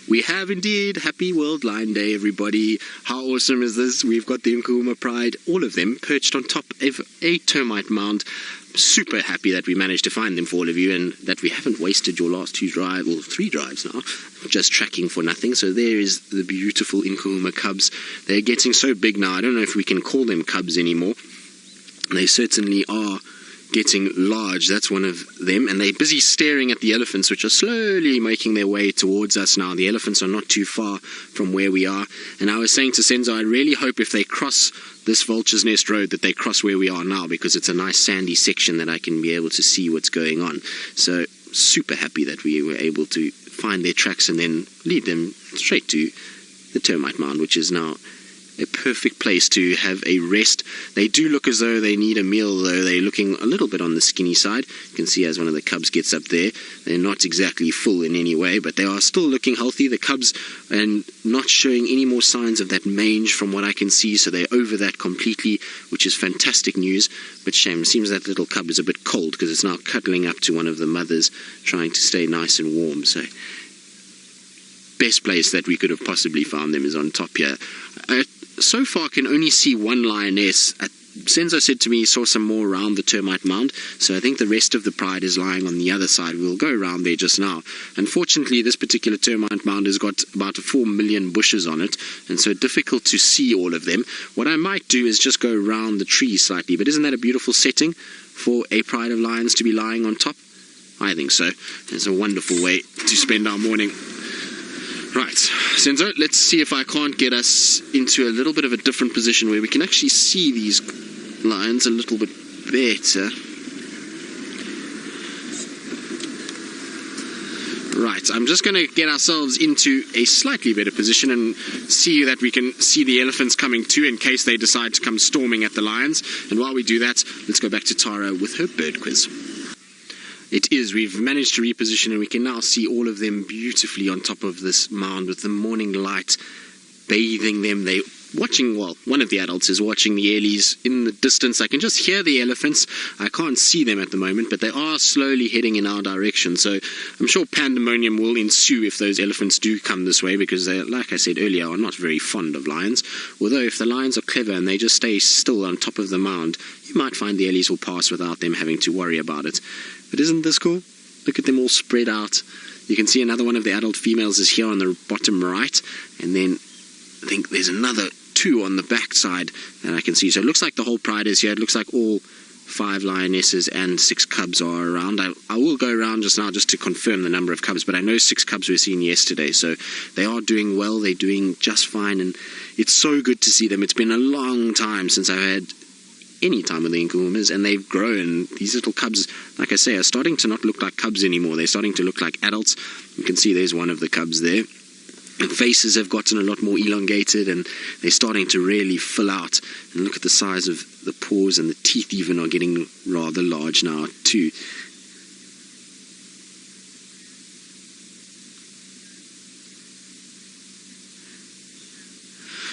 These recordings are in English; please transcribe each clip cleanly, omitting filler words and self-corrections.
We have indeed. Happy World Lion Day, everybody. How awesome is this? We've got the Nkuhuma Pride, all of them perched on top of a termite mound. Super happy that we managed to find them for all of you, and that we haven't wasted your last 3 drives now, just tracking for nothing. So there is the beautiful Nkuhuma cubs. They're getting so big now, I don't know if we can call them cubs anymore. They certainly are getting large. That's one of them, and they're busy staring at the elephants, which are slowly making their way towards us now. The elephants are not too far from where we are, and I was saying to Senzo, I really hope if they cross this Vulture's Nest Road that they cross where we are now, because it's a nice sandy section that I can be able to see what's going on. So super happy that we were able to find their tracks and then lead them straight to the termite mound, which is now a perfect place to have a rest. They do look as though they need a meal, though. They're looking a little bit on the skinny side. You can see as one of the cubs gets up there, they're not exactly full in any way, but they are still looking healthy. The cubs are not showing any more signs of that mange from what I can see, so they're over that completely, which is fantastic news. But shame, it seems that little cub is a bit cold because it's now cuddling up to one of the mothers, trying to stay nice and warm. So best place that we could have possibly found them is on top here. So far, I can only see one lioness. Senzo said to me he saw some more around the termite mound, so I think the rest of the pride is lying on the other side. We'll go around there just now. Unfortunately, this particular termite mound has got about 4 million bushes on it, and so difficult to see all of them. What I might do is just go around the tree slightly, but isn't that a beautiful setting for a pride of lions to be lying on top? I think so. It's a wonderful way to spend our morning. Right, Senzo, let's see if I can't get us into a little bit of a different position where we can actually see these lions a little bit better. Right, I'm just going to get ourselves into a slightly better position and see that we can see the elephants coming too, in case they decide to come storming at the lions. And while we do that, let's go back to Tara with her bird quiz. It is. We've managed to reposition, and we can now see all of them beautifully on top of this mound with the morning light bathing them. They're watching, well, one of the adults is watching the ellies in the distance. I can just hear the elephants. I can't see them at the moment, but they are slowly heading in our direction. So I'm sure pandemonium will ensue if those elephants do come this way, because they, like I said earlier, are not very fond of lions. Although if the lions are clever and they just stay still on top of the mound, you might find the ellies will pass without them having to worry about it. But isn't this cool? Look at them all spread out. You can see another one of the adult females is here on the bottom right, and then I think there's another 2 on the back side that I can see. So it looks like the whole pride is here. It looks like all 5 lionesses and 6 cubs are around. I will go around just now just to confirm the number of cubs, but I know 6 cubs were seen yesterday, so they are doing well. They're doing just fine, and it's so good to see them. It's been a long time since I've had any time with the Nkuhumas, and they've grown. These little cubs, like I say, are starting to not look like cubs anymore. They're starting to look like adults. You can see there's one of the cubs there. And faces have gotten a lot more elongated, and they're starting to really fill out. And look at the size of the paws, and the teeth even are getting rather large now too.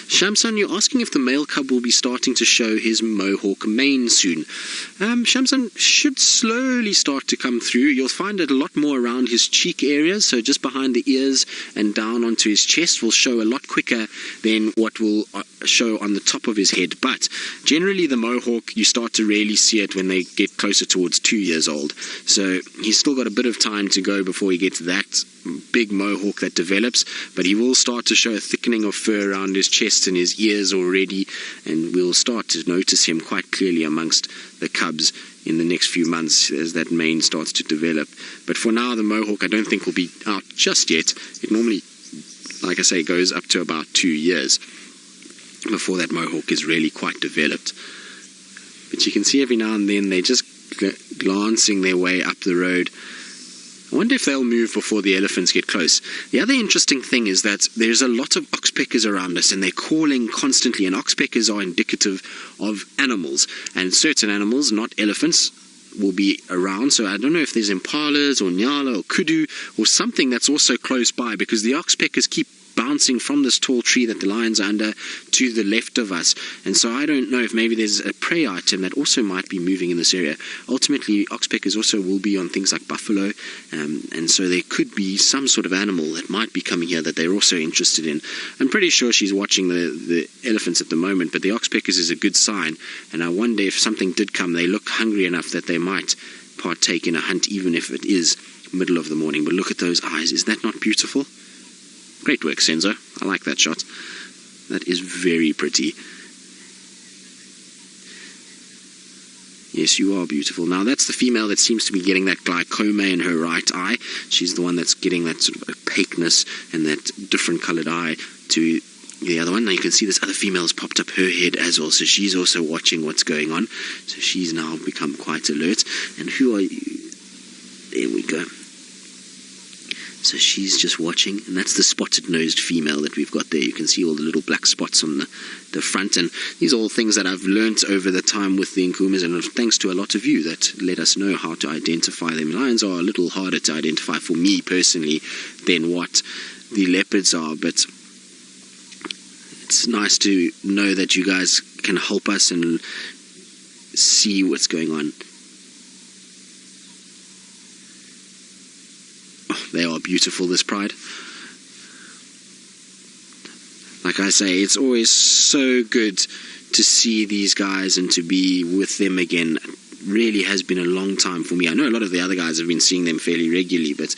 Shamsan, you're asking if the male cub will be starting to show his mohawk mane soon. Shamsan should slowly start to come through. You'll find it a lot more around his cheek areas, so just behind the ears and down onto his chest will show a lot quicker than what will show on the top of his head. But generally the mohawk, you start to really see it when they get closer towards 2 years old. So he's still got a bit of time to go before he gets that big mohawk that develops, but he will start to show a thickening of fur around his chest and his ears already, and we'll start to notice him quite clearly amongst the cubs in the next few months as that mane starts to develop. But for now, the mohawk I don't think will be out just yet. It normally, like I say, goes up to about 2 years before that mohawk is really quite developed. But you can see every now and then they're just glancing their way up the road. I wonder if they'll move before the elephants get close. The other interesting thing is that there's a lot of oxpeckers around us, and they're calling constantly, and oxpeckers are indicative of animals, and certain animals, not elephants, will be around. So I don't know if there's impalas or nyala or kudu or something that's also close by, because the oxpeckers keep bouncing from this tall tree that the lion's under to the left of us. And so I don't know if maybe there's a prey item that also might be moving in this area. Ultimately, oxpeckers also will be on things like buffalo, and so there could be some sort of animal that might be coming here that they're also interested in. I'm pretty sure she's watching the elephants at the moment, but the oxpeckers is a good sign, and I wonder if something did come, they look hungry enough that they might partake in a hunt, even if it is middle of the morning. But look at those eyes. Is that not beautiful? Great work, Senzo. I like that shot. That is very pretty. Yes, you are beautiful. Now, that's the female that seems to be getting that glaucoma in her right eye. She's the one that's getting that sort of opaqueness and that different colored eye to the other one. Now, you can see this other female has popped up her head as well, so she's also watching what's going on. So she's now become quite alert. And who are you? There we go. So she's just watching, and that's the spotted-nosed female that we've got there. You can see all the little black spots on the front, and these are all things that I've learnt over the time with the Nkuhumas, and thanks to a lot of you that let us know how to identify them. Lions are a little harder to identify for me personally than what the leopards are, but it's nice to know that you guys can help us and see what's going on. They are beautiful, this pride. Like I say, it's always so good to see these guys and to be with them again. It really has been a long time for me. I know a lot of the other guys have been seeing them fairly regularly, but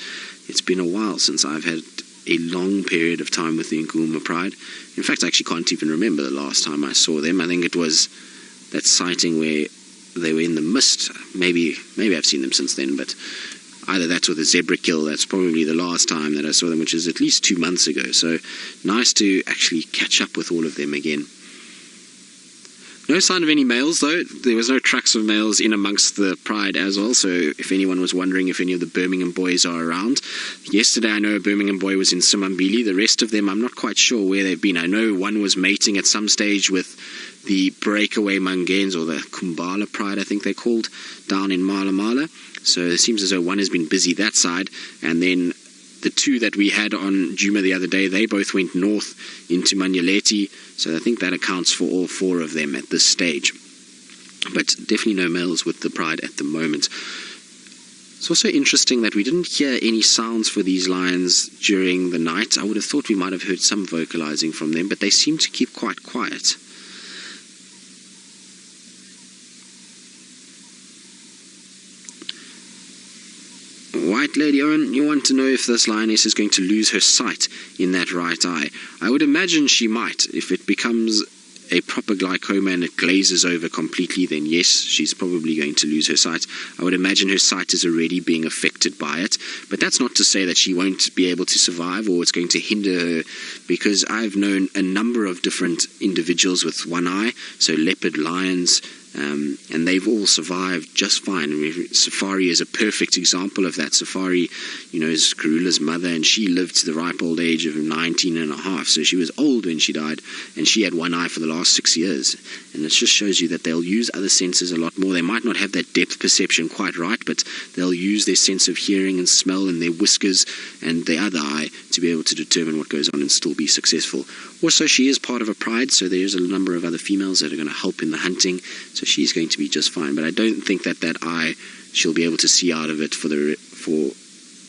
it's been a while since I've had a long period of time with the Nkuhuma Pride. In fact, I actually can't even remember the last time I saw them. I think it was that sighting where they were in the mist. Maybe I've seen them since then, but either that or the zebra kill. That's probably the last time that I saw them, which is at least 2 months ago. So nice to actually catch up with all of them again. No sign of any males, though. There was no tracks of males in amongst the pride as well, so if anyone was wondering if any of the Birmingham boys are around. Yesterday I know a Birmingham boy was in Simambili. The rest of them, I'm not quite sure where they've been. I know one was mating at some stage with the breakaway Mangens, or the Kumbala Pride, I think they're called, down in Mala Mala. So it seems as though one has been busy that side, and then the two that we had on Djuma the other day, they both went north into Manyaleti, so I think that accounts for all 4 of them at this stage. But definitely no males with the pride at the moment. It's also interesting that we didn't hear any sounds for these lions during the night. I would have thought we might have heard some vocalizing from them, but they seem to keep quite quiet. White Lady Owen, you want to know if this lioness is going to lose her sight in that right eye. I would imagine she might. If it becomes a proper glaucoma and it glazes over completely, then yes, she's probably going to lose her sight. I would imagine her sight is already being affected by it, but that's not to say that she won't be able to survive or it's going to hinder her, because I've known a number of different individuals with one eye, so leopard, lions, and they've all survived just fine. Safari is a perfect example of that. Safari, is Karula's mother, and she lived to the ripe old age of 19 and a half, so she was old when she died, and she had one eye for the last 6 years. And it just shows you that they'll use other senses a lot more. They might not have that depth perception quite right, but they'll use their sense of hearing and smell and their whiskers and their other eye to be able to determine what goes on and still be successful. Also, she is part of a pride, so there's a number of other females that are going to help in the hunting, so she's going to be just fine. But I don't think that eye, she'll be able to see out of it for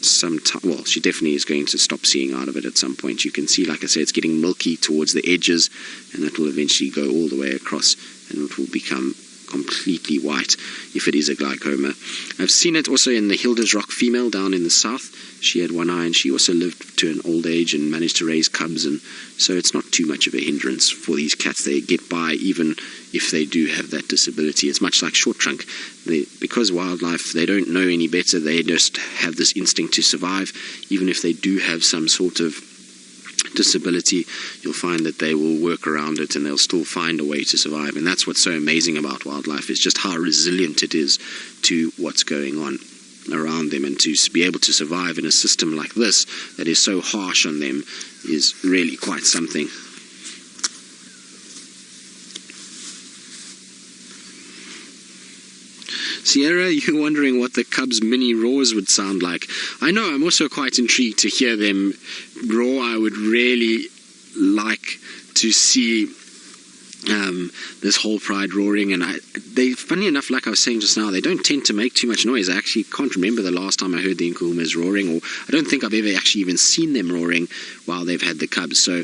some time. Well, she definitely is going to stop seeing out of it at some point. You can see, like I said, it's getting milky towards the edges, and that will eventually go all the way across, and it will become completely white if it is a glaucoma. I've seen it also in the Hilda's Rock female down in the south. She had one eye, and she also lived to an old age and managed to raise cubs, and so it's not too much of a hindrance for these cats. They get by even if they do have that disability. It's much like short trunk. Because wildlife, they don't know any better. They just have this instinct to survive. Even if they do have some sort of disability, you'll find that they will work around it and they'll still find a way to survive. And that's what's so amazing about wildlife, is just how resilient it is to what's going on around them, and to be able to survive in a system like this that is so harsh on them is really quite something. Sierra, you're wondering what the cubs' mini roars would sound like. I know, I'm also quite intrigued to hear them roar. I would really like to see this whole pride roaring, and they, funny enough, like I was saying just now, they don't tend to make too much noise. I actually can't remember the last time I heard the Nkuhumas roaring, or I don't think I've ever actually even seen them roaring while they've had the cubs. So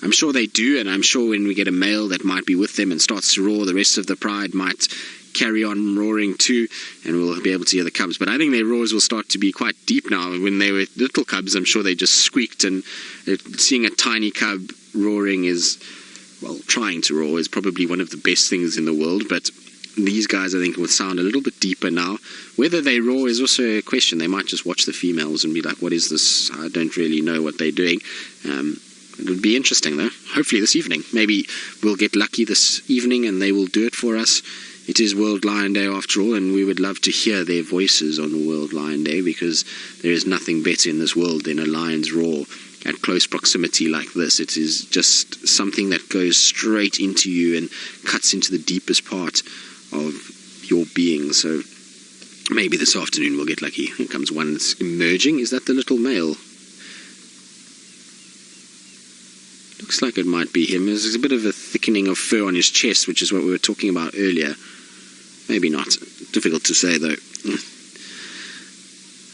I'm sure they do, and I'm sure when we get a male that might be with them and starts to roar, the rest of the pride might carry on roaring too, and we'll be able to hear the cubs. But I think their roars will start to be quite deep now. When they were little cubs, I'm sure they just squeaked, and seeing a tiny cub roaring is, well, trying to roar is probably one of the best things in the world, but these guys, I think, will sound a little bit deeper now. Whether they roar is also a question. They might just watch the females and be like, what is this? I don't really know what they're doing. It would be interesting, though. Hopefully this evening. Maybe we'll get lucky this evening and they will do it for us. It is World Lion Day after all, and we would love to hear their voices on World Lion Day, because there is nothing better in this world than a lion's roar at close proximity like this. It is just something that goes straight into you and cuts into the deepest part of your being. So maybe this afternoon we'll get lucky. Here comes one that's emerging. Is that the little male? Looks like it might be him. There's a bit of a thickening of fur on his chest, which is what we were talking about earlier. Maybe not. Difficult to say, though.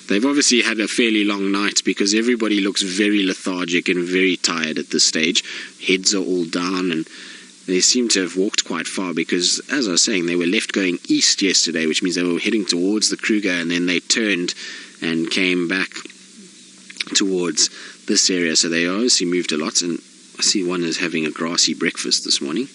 They've obviously had a fairly long night, because everybody looks very lethargic and very tired at this stage. Heads are all down, and they seem to have walked quite far, because, as I was saying, they were left going east yesterday, which means they were heading towards the Kruger, and then they turned and came back towards this area. So they obviously moved a lot, and I see one is having a grassy breakfast this morning.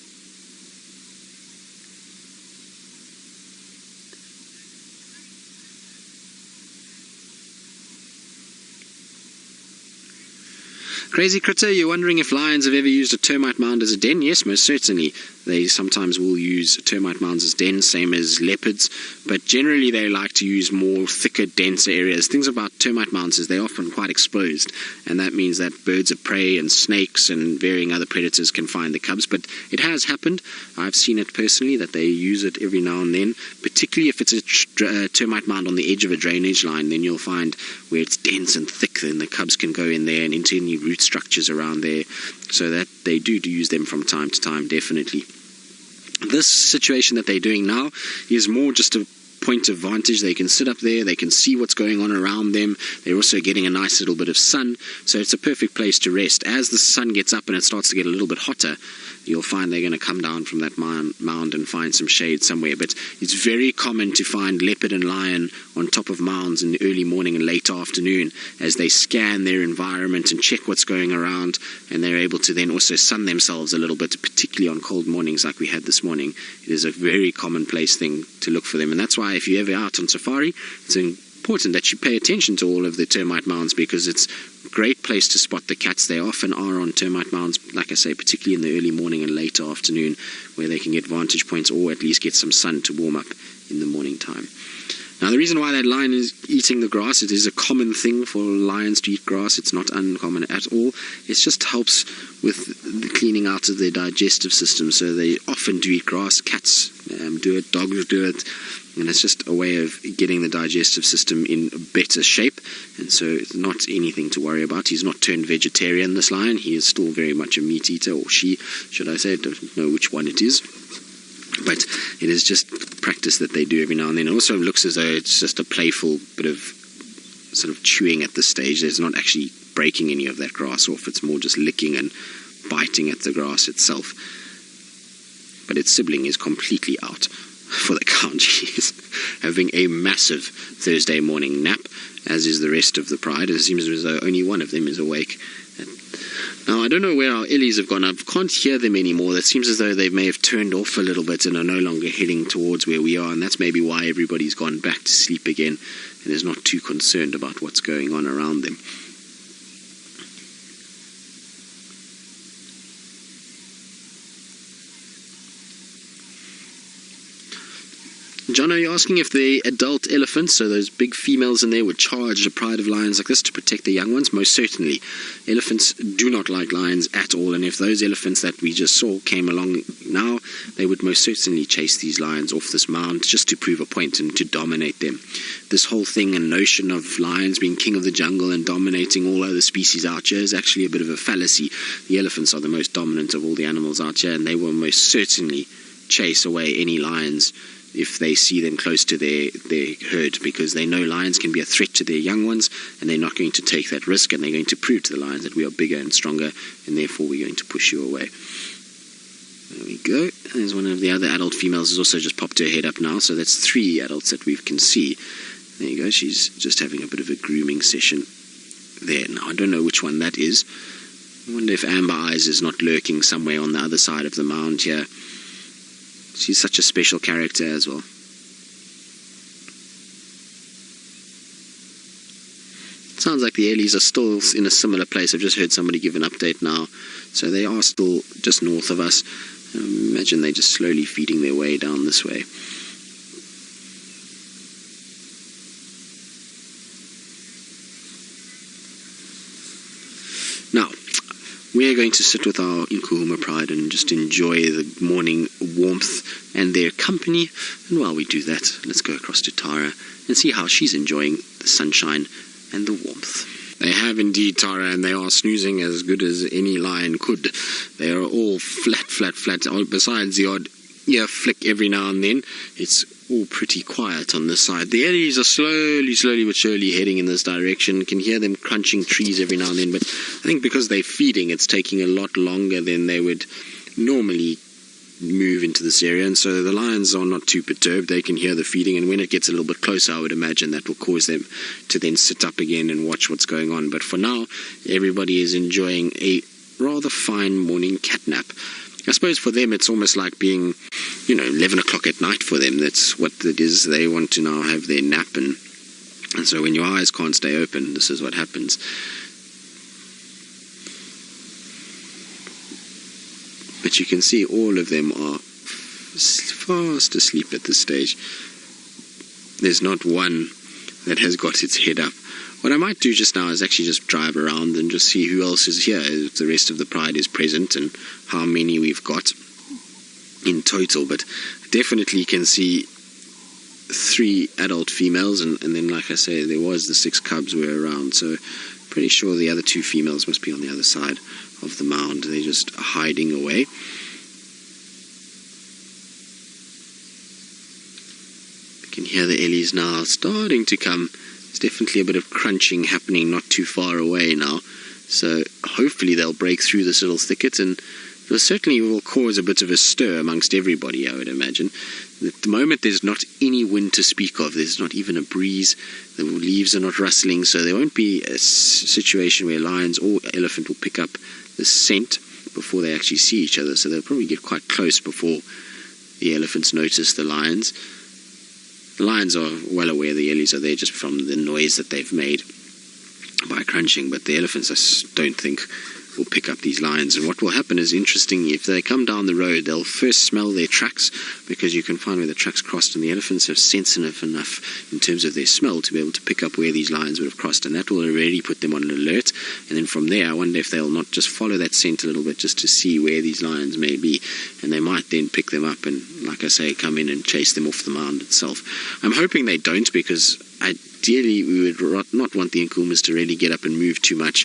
Crazy Critter, you're wondering if lions have ever used a termite mound as a den? Yes, most certainly. They sometimes will use termite mounds as dens, same as leopards, but generally they like to use more thicker, denser areas. Things about termite mounds is they're often quite exposed, and that means that birds of prey and snakes and varying other predators can find the cubs. But it has happened. I've seen it personally, that they use it every now and then, particularly if it's a termite mound on the edge of a drainage line. Then you'll find where it's dense and thick, then the cubs can go in there and into any root structures around there. So that they do use them from time to time, definitely. This situation that they're doing now is more just a point of vantage. They can sit up there, they can see what's going on around them. They're also getting a nice little bit of sun, so it's a perfect place to rest. As the sun gets up and it starts to get a little bit hotter, you'll find they're going to come down from that mound and find some shade somewhere. But it's very common to find leopard and lion on top of mounds in the early morning and late afternoon, as they scan their environment and check what's going around, and they're able to then also sun themselves a little bit, particularly on cold mornings like we had this morning. It is a very commonplace thing to look for them, and that's why if you're ever out on safari, it's important that you pay attention to all of the termite mounds, because it's a great place to spot the cats. They often are on termite mounds, like I say, particularly in the early morning and late afternoon, where they can get vantage points or at least get some sun to warm up in the morning time. Now, the reason why that lion is eating the grass, it is a common thing for lions to eat grass. It's not uncommon at all. It just helps with the cleaning out of their digestive system. So they often do eat grass. Cats do it, dogs do it. And it's just a way of getting the digestive system in better shape. And so it's not anything to worry about. He's not turned vegetarian, this lion. He is still very much a meat eater, or she, should I say. I don't know which one it is. But it is just practice that they do every now and then. It also looks as though it's just a playful bit of sort of chewing at this stage. There's not actually breaking any of that grass off. It's more just licking and biting at the grass itself. But its sibling is completely out for the count. She is having a massive Thursday morning nap, as is the rest of the pride. It seems as though only one of them is awake. Now, I don't know where our Illies have gone. I can't hear them anymore. It seems as though they may have turned off a little bit and are no longer heading towards where we are, and that's maybe why everybody's gone back to sleep again and is not too concerned about what's going on around them. John, are you asking if the adult elephants, so those big females in there, would charge a pride of lions like this to protect the young ones? Most certainly. Elephants do not like lions at all, and if those elephants that we just saw came along now, they would most certainly chase these lions off this mound just to prove a point and to dominate them. This whole thing and notion of lions being king of the jungle and dominating all other species out here is actually a bit of a fallacy. The elephants are the most dominant of all the animals out here, and they will most certainly chase away any lions if they see them close to their herd, because they know lions can be a threat to their young ones, and they're not going to take that risk, and they're going to prove to the lions that we are bigger and stronger, and therefore we're going to push you away. There we go. There's one of the other adult females has also just popped her head up now, so that's 3 adults that we can see. There you go. She's just having a bit of a grooming session there. Now, I don't know which one that is. I wonder if Amber Eyes is not lurking somewhere on the other side of the mound here. She's such a special character as well. Sounds like the Ellies are still in a similar place. I've just heard somebody give an update now. So they are still just north of us. I imagine they're just slowly feeding their way down this way. Now, we are going to sit with our Nkuhuma Pride and just enjoy the morning warmth and their company. And while we do that, let's go across to Tara and see how she's enjoying the sunshine and the warmth. They have indeed, Tara, and they are snoozing as good as any lion could. They are all flat. Besides the odd ear flick every now and then, it's all pretty quiet on this side. The Ellies are slowly but surely heading in this direction. You can hear them crunching trees every now and then, but I think because they're feeding, it's taking a lot longer than they would normally move into this area, and so the lions are not too perturbed. They can hear the feeding, and when it gets a little bit closer, I would imagine that will cause them to then sit up again and watch what's going on. But for now, everybody is enjoying a rather fine morning catnap. I suppose for them it's almost like being, 11 o'clock at night for them. That's what it is. They want to now have their nap, and so when your eyes can't stay open, this is what happens. But you can see all of them are fast asleep at this stage. There's not one that has got its head up. What I might do just now is actually just drive around and just see who else is here, if the rest of the pride is present, and how many we've got in total. But definitely can see 3 adult females, and then, like I say, there was the 6 cubs were around, so pretty sure the other 2 females must be on the other side of the mound. They're just hiding away. You can hear the Ellies now starting to come. There's definitely a bit of crunching happening not too far away now, so hopefully they'll break through this little thicket, and it certainly will cause a bit of a stir amongst everybody, I would imagine. At the moment there's not any wind to speak of. There's not even a breeze. The leaves are not rustling, so there won't be a situation where lions or elephant will pick up the scent before they actually see each other, so they'll probably get quite close before the elephants notice the lions. The lions are well aware the Ellies are there just from the noise that they've made by crunching, but the elephants I don't think will pick up these lions. And what will happen is interesting. If they come down the road, they'll first smell their tracks, because you can find where the tracks crossed, and the elephants have sensitive enough in terms of their smell to be able to pick up where these lions would have crossed, and that will already put them on an alert. And then from there, I wonder if they'll not just follow that scent a little bit just to see where these lions may be, and they might then pick them up and, like I say, come in and chase them off the mound itself. I'm hoping they don't, because ideally we would not want the Nkuhumas to really get up and move too much.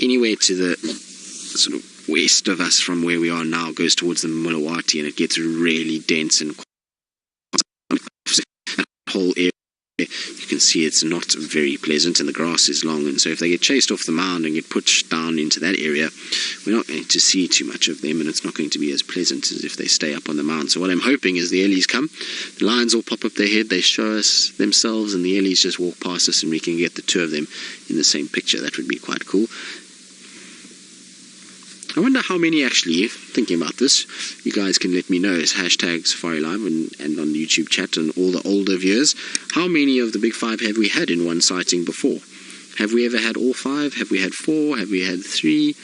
Anywhere to the sort of west of us from where we are now goes towards the Mulawati, and it gets really dense, and that whole area, you can see it's not very pleasant, and the grass is long, and so if they get chased off the mound and get pushed down into that area, we're not going to see too much of them, and it's not going to be as pleasant as if they stay up on the mound. So what I'm hoping is the Ellies come, the lions all pop up their head, they show us themselves, and the Ellies just walk past us, and we can get the 2 of them in the same picture. That would be quite cool. I wonder how many actually, thinking about this, you guys can let me know as hashtag Safari Live and on the YouTube chat, and all the older viewers, how many of the big 5 have we had in one sighting before? Have we ever had all 5? Have we had 4? Have we had 3?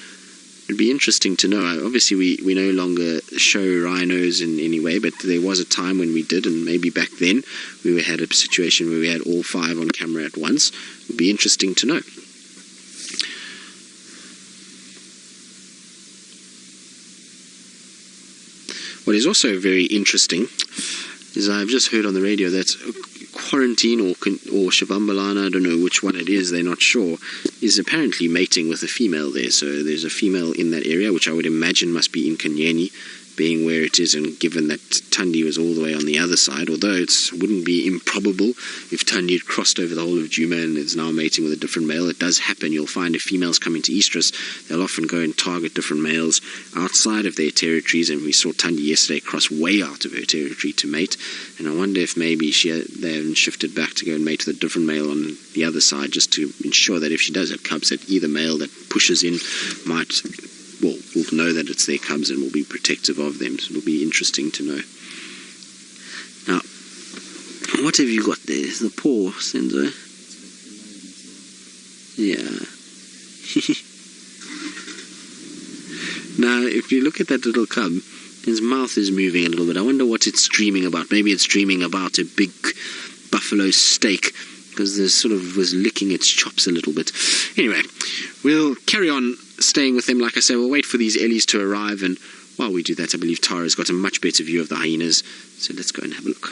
It'd be interesting to know. Obviously, we no longer show rhinos in any way, but there was a time when we did, and maybe back then we had a situation where we had all 5 on camera at once. It would be interesting to know. What is also very interesting is I've just heard on the radio that quarantine or Shavambalana, I don't know which one it is, they're not sure, is apparently mating with a female there. So there's a female in that area, which I would imagine must be in Kanyeni, being where it is, and given that Thandi was all the way on the other side, although it wouldn't be improbable if Thandi had crossed over the whole of Djuma and is now mating with a different male. It does happen. You'll find if females come into estrus, they'll often go and target different males outside of their territories, and we saw Thandi yesterday cross way out of her territory to mate, and I wonder if maybe they haven't shifted back to go and mate with a different male on the other side, just to ensure that if she does have cubs, that either male that pushes in will know that it's their cubs and will be protective of them. So it'll be interesting to know. Now, what have you got there? The paw, Senzo? Yeah. Now, if you look at that little cub, his mouth is moving a little bit. I wonder what it's dreaming about. Maybe it's dreaming about a big buffalo steak, because this sort of was licking its chops a little bit. Anyway, we'll carry on staying with them. Like I said, we'll wait for these ellies to arrive, and while we do that, I believe Tara's got a much better view of the hyenas, so let's go and have a look.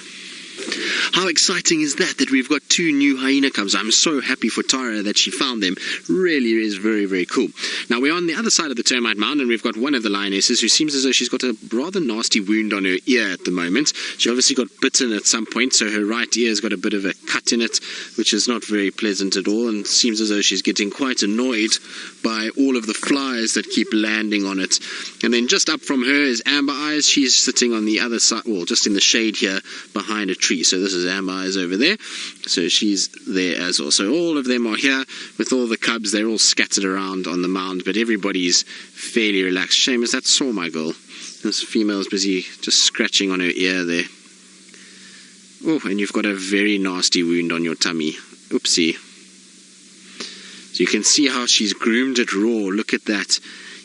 How exciting is that we've got 2 new hyena cubs. I'm so happy for Tara that she found them. Really is very, very cool. Now we're on the other side of the termite mound, and we've got one of the lionesses who seems as though she's got a rather nasty wound on her ear at the moment. She obviously got bitten at some point, so her right ear's got a bit of a cut in it, which is not very pleasant at all, and seems as though she's getting quite annoyed by all of the flies that keep landing on it. And then just up from her is Amber Eyes. She's sitting on the other side, well, just in the shade here behind a tree. So this is Amber Eyes over there, so she's there as well. So all of them are here with all the cubs. They're all scattered around on the mound, but everybody's fairly relaxed. Seamus, that saw my girl. This female's busy just scratching on her ear there. Oh, and you've got a very nasty wound on your tummy. Oopsie. So you can see how she's groomed it raw. Look at that.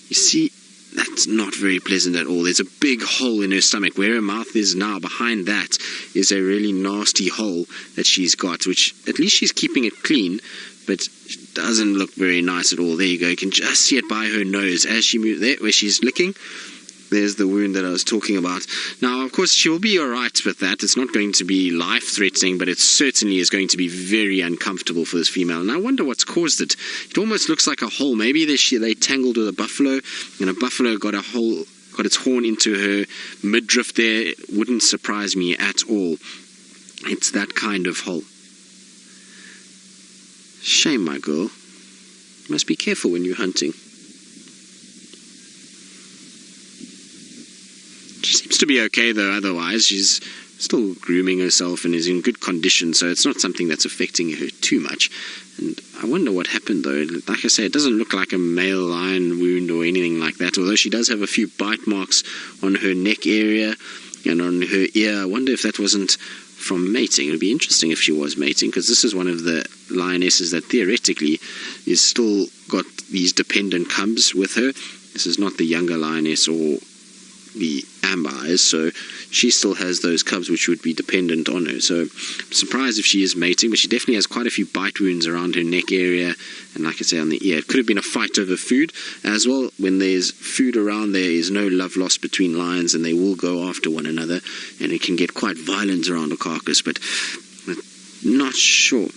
You see, that's not very pleasant at all. There's a big hole in her stomach. Where her mouth is now, behind that is a really nasty hole that she's got, which at least she's keeping it clean, but doesn't look very nice at all. There you go. You can just see it by her nose as she moves there, where she's licking. There's the wound that I was talking about. Now, of course, she'll be alright with that. It's not going to be life-threatening, but it certainly is going to be very uncomfortable for this female. And I wonder what's caused it. It almost looks like a hole. Maybe they tangled with a buffalo, and a buffalo got its horn into her midriff there. It wouldn't surprise me at all. It's that kind of hole. Shame, my girl. You must be careful when you're hunting. She seems to be okay though, otherwise. She's still grooming herself and is in good condition, so it's not something that's affecting her too much. And I wonder what happened though. Like I say, it doesn't look like a male lion wound or anything like that, although she does have a few bite marks on her neck area and on her ear. I wonder if that wasn't from mating. It would be interesting if she was mating, because this is one of the lionesses that theoretically is still got these dependent cubs with her. This is not the younger lioness or the Amber Eyes, so she still has those cubs which would be dependent on her. So I'm surprised if she is mating, but she definitely has quite a few bite wounds around her neck area, and like I say, on the ear. It could have been a fight over food as well. When there's food around, there is no love lost between lions, and they will go after one another, and it can get quite violent around a carcass, but I'm not sure.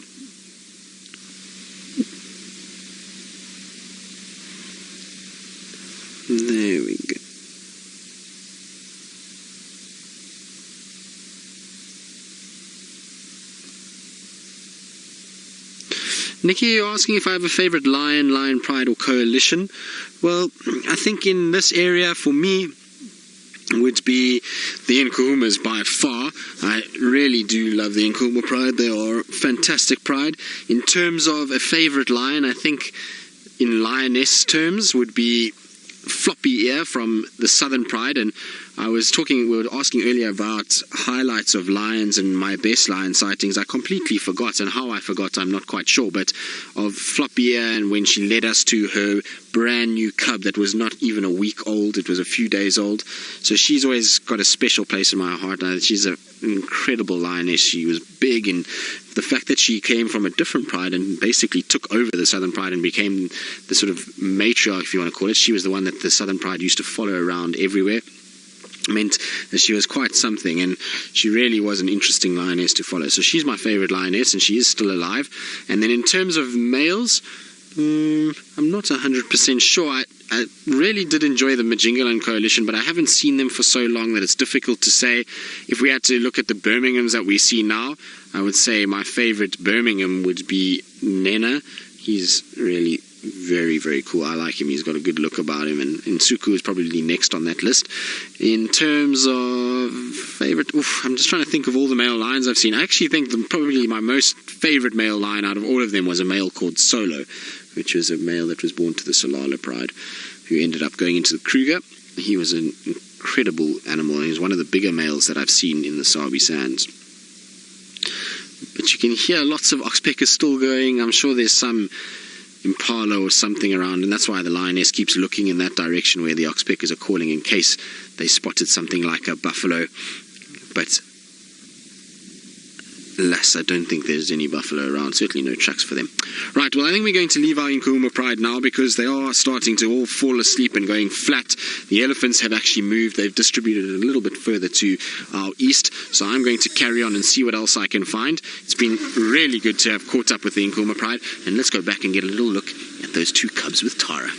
There we go. Nikki, you're asking if I have a favourite lion pride or coalition. Well, I think in this area, for me, would be the Nkuhumas by far. I really do love the Nkuhuma Pride. They are fantastic pride. In terms of a favourite lion, I think in lioness terms would be floppy ear from the Southern Pride, and we were asking earlier about highlights of lions and my best lion sightings. I completely forgot, and how I forgot I'm not quite sure, but of floppy ear, and when she led us to her brand new cub that was not even a week old, it was a few days old. So she's always got a special place in my heart. She's an incredible lioness. She was big, and the fact that she came from a different pride and basically took over the Southern Pride and became the sort of matriarch, if you want to call it. She was the one that the Southern Pride used to follow around everywhere. Meant that she was quite something, and she really was an interesting lioness to follow. So she's my favorite lioness, and she is still alive. And then in terms of males, I'm not 100% sure. I really did enjoy the Majingaland Coalition, but I haven't seen them for so long that it's difficult to say. If we had to look at the Birminghams that we see now, I would say my favorite Birmingham would be Nena. He's really very, very cool. I like him. He's got a good look about him, and Nsuku is probably next on that list. In terms of favorite, I'm just trying to think of all the male lions I've seen. I actually think probably my most favorite male lion out of all of them was a male called Solo, which was a male that was born to the Solala Pride, who ended up going into the Kruger. He was an incredible animal, and he was one of the bigger males that I've seen in the Sabi Sands. But you can hear lots of oxpeckers still going. I'm sure there's some impala or something around, and that's why the lioness keeps looking in that direction where the oxpeckers are calling in case they spotted something like a buffalo. But alas, I don't think there's any buffalo around, certainly no tracks for them. Right, well, I think we're going to leave our Nkuhuma Pride now because they are starting to all fall asleep and going flat. The elephants have actually moved. They've distributed a little bit further to our east, so I'm going to carry on and see what else I can find. It's been really good to have caught up with the Nkuhuma Pride, and let's go back and get a little look at those two cubs with Tara.